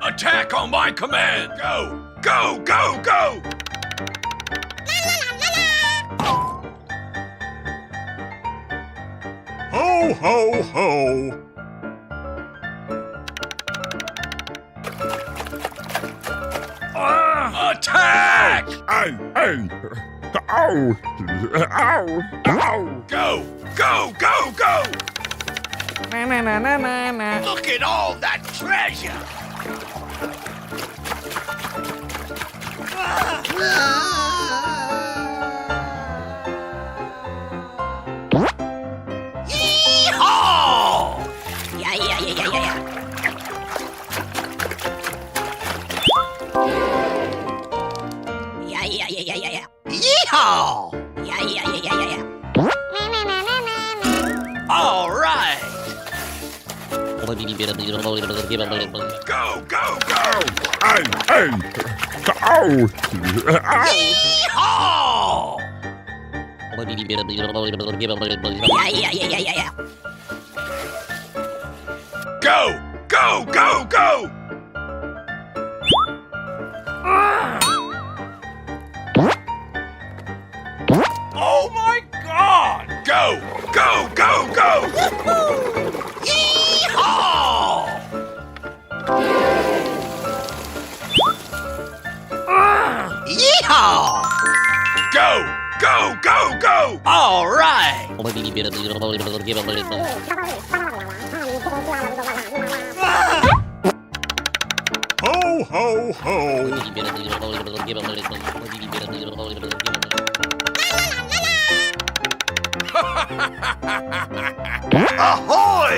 Attack on my command! Go! Go! Go! Go! Ho! Ho! Ho! Attack! Ow! Ow! Ow! Go! Go! Go! Go! Na na na na na na. Look at all that treasure! Yee-haw! Yeah, yeah, yeah, yeah, yeah, yeah. Yeah, yeah, yeah, yeah, yeah, yeah. Yeehaw! Yeah, yeah, yeah, yeah, yeah, yeah. All right! Go, Go! Go! Go! Ow! Yeehaw! Yeah, yeah, yeah, yeah, yeah, yeah. Go! Go! Go! Go! Oh my God! Go! Go! Go! Go! Yeehaw! Yeehaw! Go! Go! Go! Go! All right! Ho! Ho! Ho! Ahoy!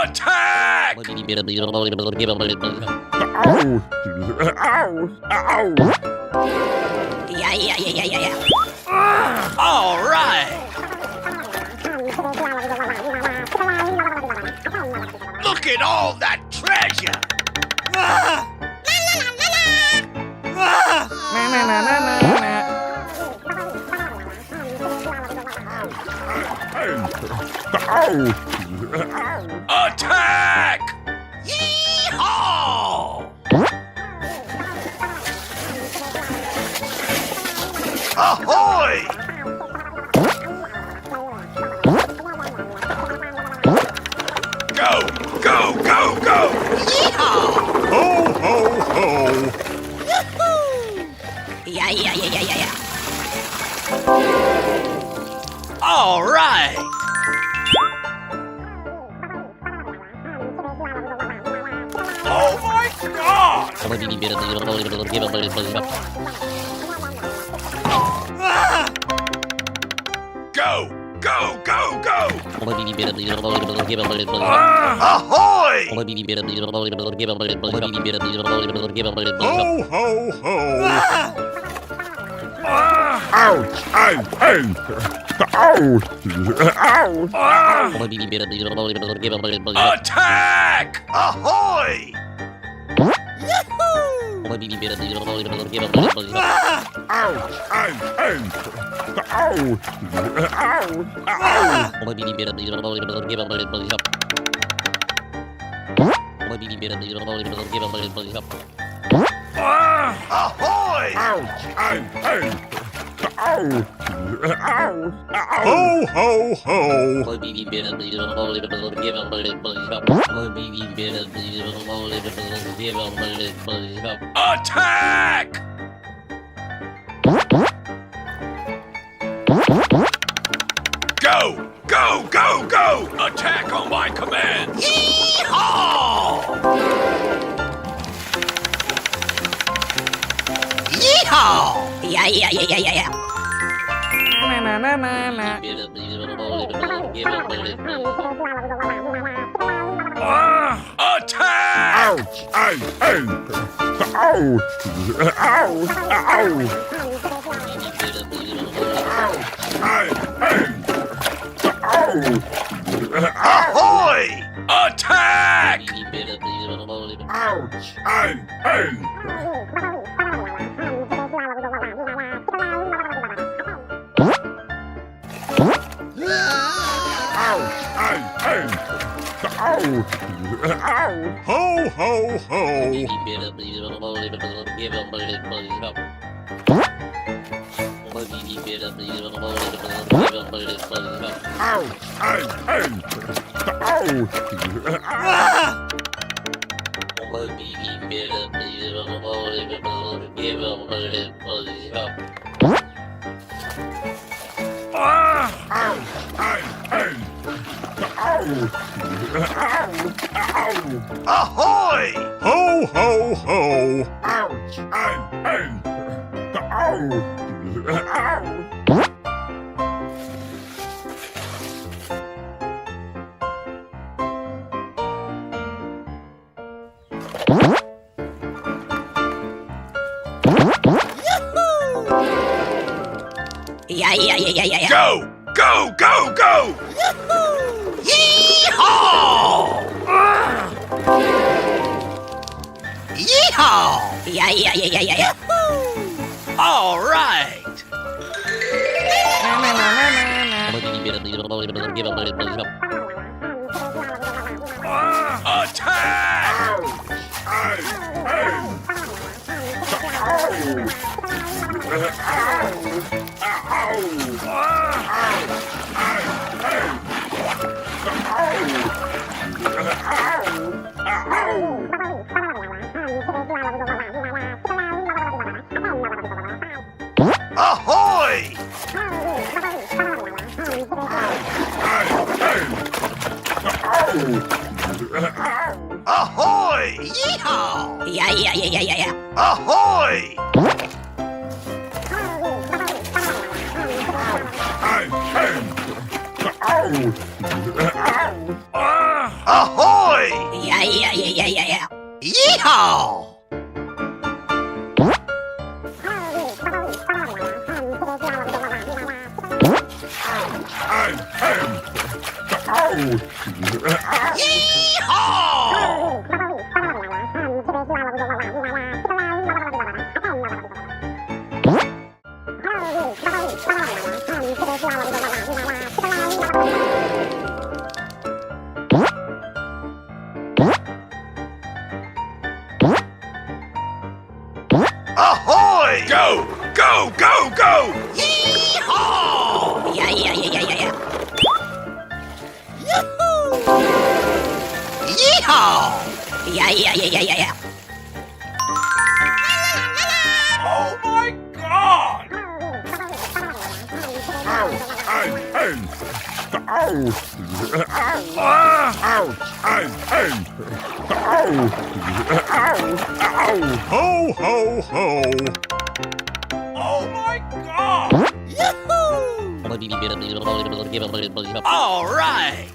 Attack! Yeah, yeah, yeah, yeah, yeah, yeah. All right! Look at all that treasure! Na na na na na na. Attack! Yeehaw! Ahoy! Go! Go! Go! Go! Yeehaw! Ho! Ho! Ho! Yeah, yeah, yeah, yeah, yeah, yeah. All right! Oh my God! Go! Go! Go! Go! Ahoy! Ho! Ho! Ho! Ouch! Attack! Ahoy! Ahoy! Ho! Ho! Ho! Attack! Go! Go! Go! Go! Attack on my command! Yeehaw! Yeehaw! Yeah, yeah, yeah, yeah, yeah, yeah. Na na na na na. Attack! Ahoy! Attack! Ho, ho, ho. Ouch, ay, ay. Ouch. Ouch, ay, ay. Ouch. Ahoy! Ho, ho, ho. Ouch, ay, ay. Ouch. Yeah. Go! Go! Go! Go! Yeehaw! Yeehaw! Yeah. All right! Attack! Ay, ay. Ahoy! Ahoy! Yeehaw! Yeah. Ahoy! Ahoy! Yeah. Yeehaw! Yeehaw! Ahoy! Go! Go! Go! Go! Yeehaw! Yeah. Yeehaw! Yeah. Oh my God! Ho, ho, ho. Oh my God! All right!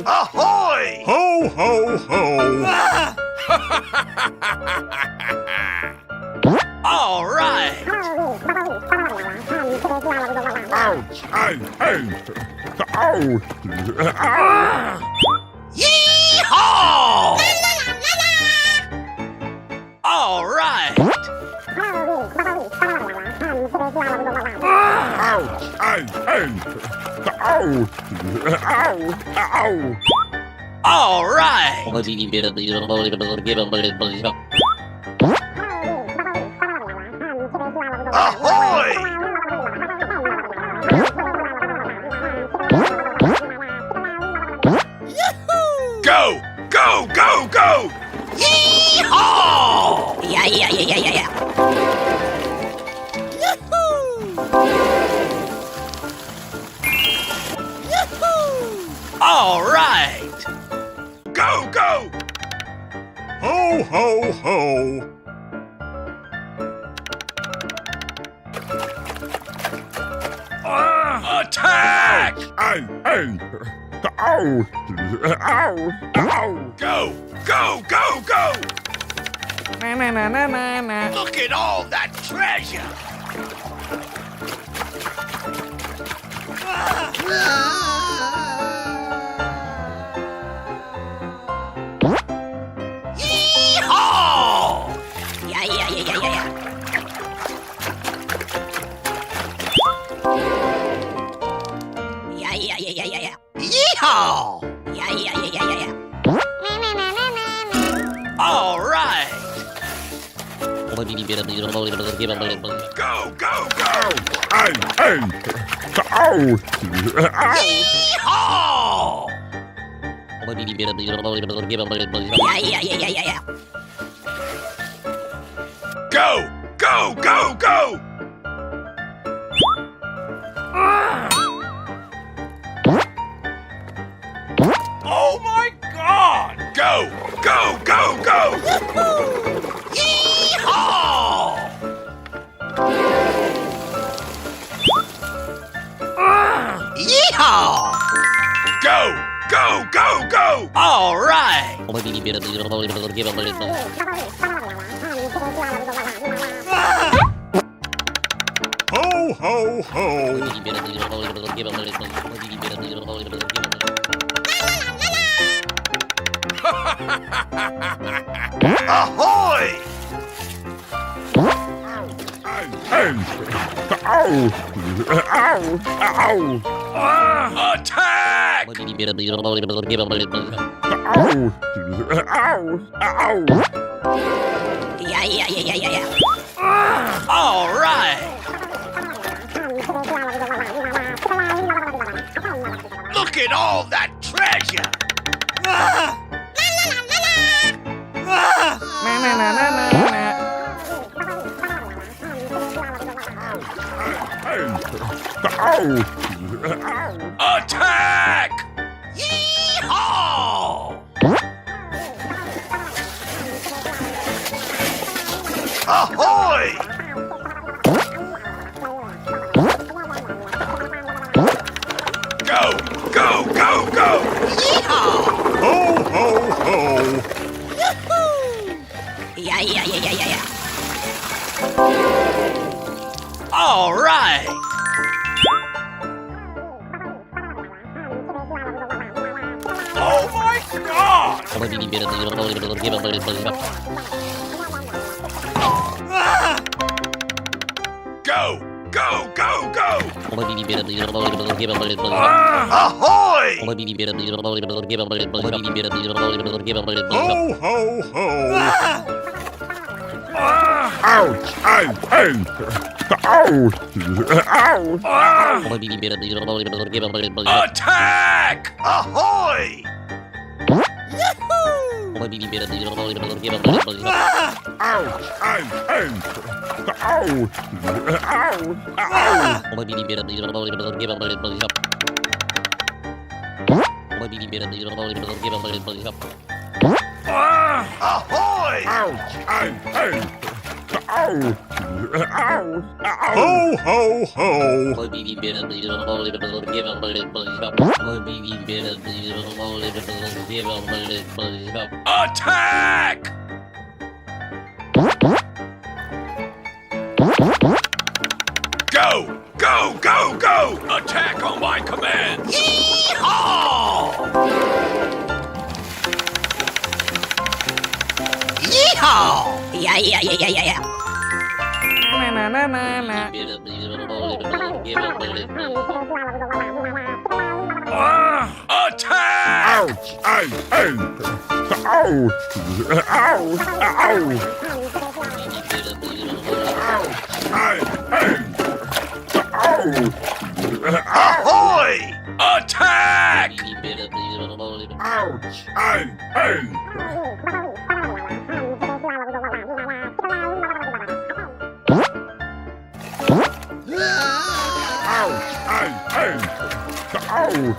Ahoy! Ho, ho, ho. All right! Yeehaw! All right! All right! Ahoy! Go! Go! Go! Go! Yeehaw! Yeah. All right! Go! Go! Ho, ho, ho. Attack! Go! Go! Go! Go! Na. Look at all that treasure! Yeehaw! Yeah. All right. Go, go, go! Hey, hey! Ow! Ow! Yeehaw! Yeah. Go, go, go, go! Oh my God! Go, go, go, go! Yeehaw! Yeehaw! Go, go, go, go! All right! Ho, ho, ho! Ahoy! Hey! Ow! Ow! Ow! Attack! Ow! Ow! Ow! Yeah. All right! Look at all that treasure! Ow! Attack! Yeehaw! Ahoy! Go, go, go, go! Yeehaw! Ho, ho, ho! Yeah. All right! Oh my God! Go, go, go, go! Ahoy! Ho, ho, ho! Ouch! Hey! Hey! Ow! Ow! Attack! Ahoy! Ouch! Hey! Hey! Ow! Ow! Ahoy! Ouch! Hey! Hey! Ow! Ow! Ho, ho, ho! Attack! Go, go, go, go! Attack on my command! Yeehaw! Yeehaw! Yeah. Attack! Ouch! Hey! Hey! Ow! Ow! Ow! Hey! Hey! Ow! Ahoy! Attack! Ouch! Hey! Hey! Ouch! Hey! Hey! Ow!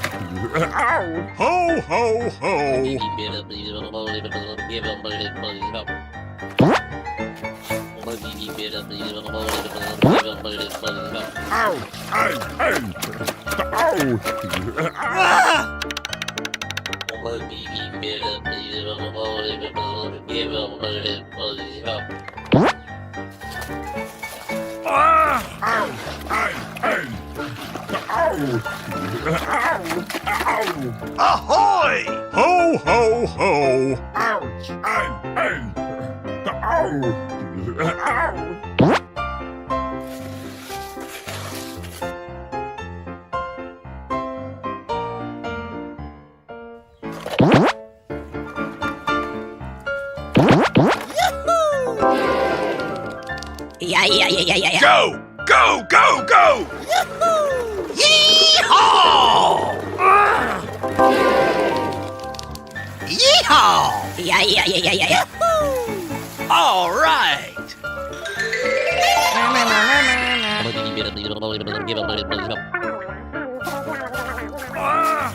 Ow! Ho, ho, ho! Ouch! Hey! Hey! Ow! Ouch! Hey! Hey! Ow! Ow! Ow! Ahoy! Ho, ho, ho! Ouch! Hey! Hey! Ow! Ow! Iya, iya, iya, iya, iya. Go! Go! Go! Go! Yeehaw! Yeehaw! Iya, iya, iya, iya, iya. All right!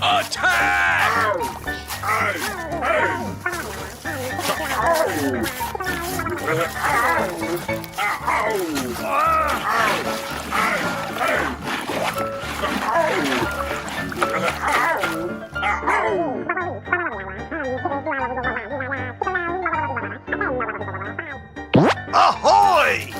Attack! Ahoy!